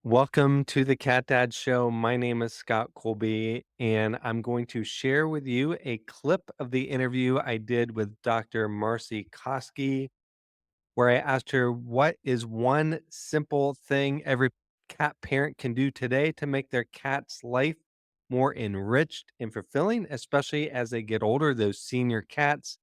Welcome to the Cat Dad Show. My name is Scott Colby, and I'm going to share with you a clip of the interview I did with Dr. Marcy Koski, where I asked her what is one simple thing every cat parent can do today to make their cat's life more enriched and fulfilling, especially as they get older, those senior cats.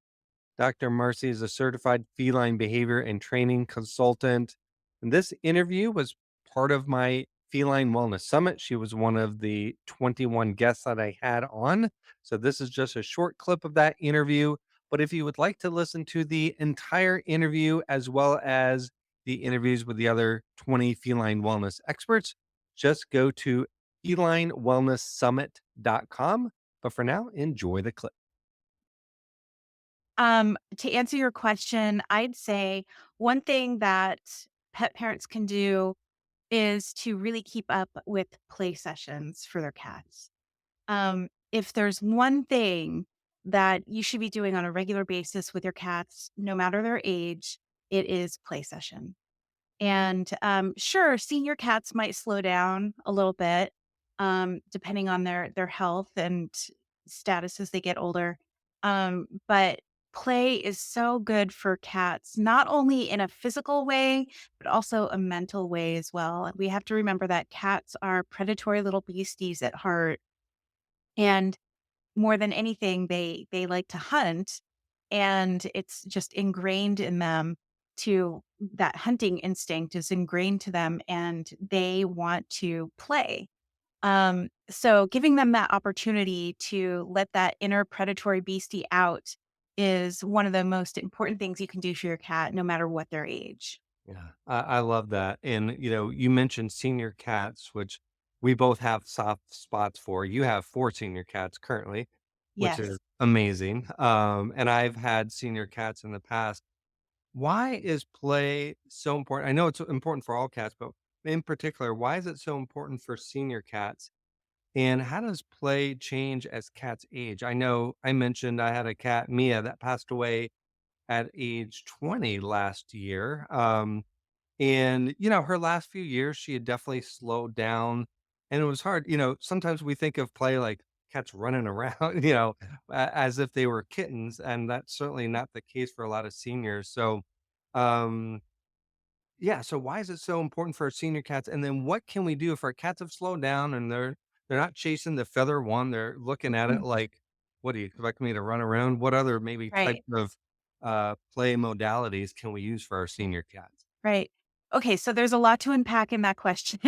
Dr. Marcy is a certified feline behavior and training consultant. And this interview was part of my Feline Wellness Summit. She was one of the 21 guests that I had on. So, this is just a short clip of that interview. But if you would like to listen to the entire interview as well as the interviews with the other 20 feline wellness experts, just go to felinewellnesssummit.com. But for now, enjoy the clip. To answer your question, I'd say one thing that pet parents can do is to really keep up with play sessions for their cats. If there's one thing that you should be doing on a regular basis with your cats, no matter their age, it is play session. And sure, senior cats might slow down a little bit, depending on their health and status as they get older. But play is so good for cats, not only in a physical way, but also a mental way as well. We have to remember that cats are predatory little beasties at heart, and more than anything, they like to hunt, and it's just ingrained in them to that hunting instinct is ingrained to them, and they want to play. So giving them that opportunity to let that inner predatory beastie out is one of the most important things you can do for your cat, no matter what their age. Yeah, I love that. And, you mentioned senior cats, which we both have soft spots for. You have 4 senior cats currently, which is Yes. amazing. And I've had senior cats in the past. Why is play so important? I know it's important for all cats, but in particular, why is it so important for senior cats? And how does play change as cats age? I know I mentioned I had a cat, Mia, that passed away at age 20 last year. And, her last few years, she had definitely slowed down, and it was hard. Sometimes we think of play like cats running around, as if they were kittens, and that's certainly not the case for a lot of seniors. So, um, yeah, so why is it so important for our senior cats? And then what can we do if our cats have slowed down and they're not chasing the feather one, they're looking at it Mhm. like, what do you expect me to run around? What other maybe type Right. of play modalities can we use for our senior cats? Right. Okay, so there's a lot to unpack in that question.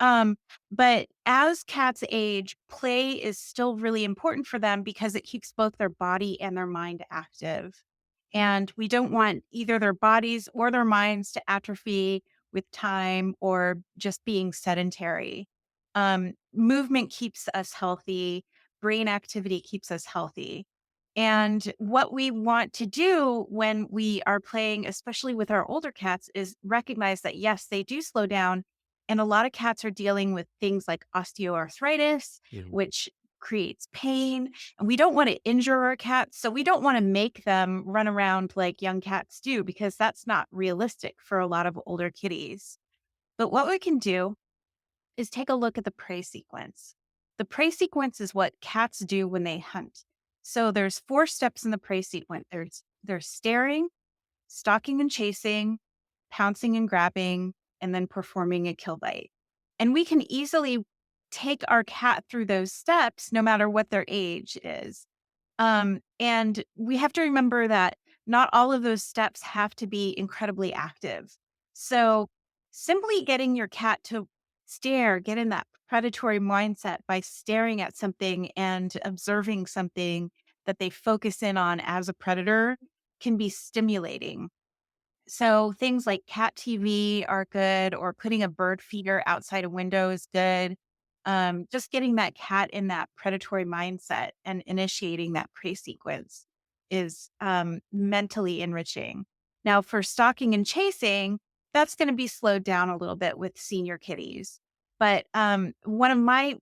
Um, but as cats age, play is still really important for them because it keeps both their body and their mind active. And we don't want either their bodies or their minds to atrophy with time or just being sedentary. Movement keeps us healthy, brain activity keeps us healthy. And what we want to do when we are playing, especially with our older cats, is recognize that yes, they do slow down, and a lot of cats are dealing with things like osteoarthritis, Mhm. which creates pain. And we don't want to injure our cats. So we don't want to make them run around like young cats do, because that's not realistic for a lot of older kitties. But what we can do is take a look at the prey sequence. The prey sequence is what cats do when they hunt. So there's 4 steps in the prey sequence. There's staring, stalking and chasing, pouncing and grabbing, and then performing a kill bite. And we can easily take our cat through those steps no matter what their age is. And we have to remember that not all of those steps have to be incredibly active. So simply getting your cat to stare, get in that predatory mindset by staring at something and observing something that they focus in on as a predator can be stimulating. So things like cat TV are good, or putting a bird feeder outside a window is good. Just getting that cat in that predatory mindset and initiating that prey sequence is mentally enriching. Now, for stalking and chasing, that's going to be slowed down a little bit with senior kitties. But one of my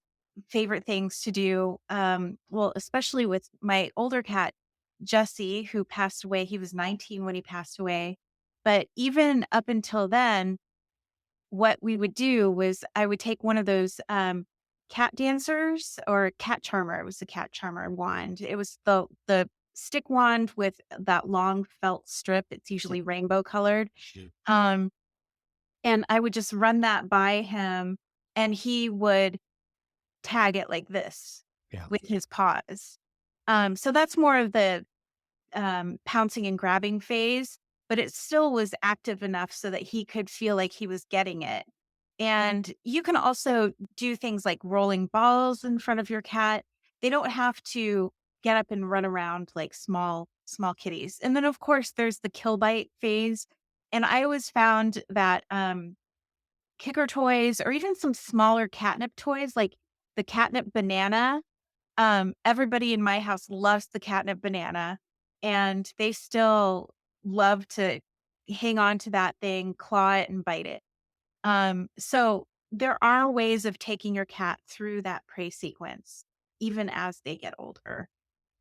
favorite things to do, well, especially with my older cat, Jesse, who passed away, he was 19 when he passed away, but even up until then, what we would do was I would take one of those, cat dancers or cat charmer. It was a cat charmer wand. It was the stick wand with that long felt strip. It's Mm, usually rainbow colored. mm, Um, and I would just run that by him, and he would tag it like this yeah. with his paws. So that's more of the pouncing and grabbing phase, but it still was active enough so that he could feel like he was getting it. And you can also do things like rolling balls in front of your cat. They don't have to get up and run around like small kitties. And then of course there's the kill bite phase. And I always found that kicker toys or even some smaller catnip toys like the catnip banana, everybody in my house loves the catnip banana, and they still love to hang on to that thing, claw it, and bite it. So there are ways of taking your cat through that prey sequence, even as they get older.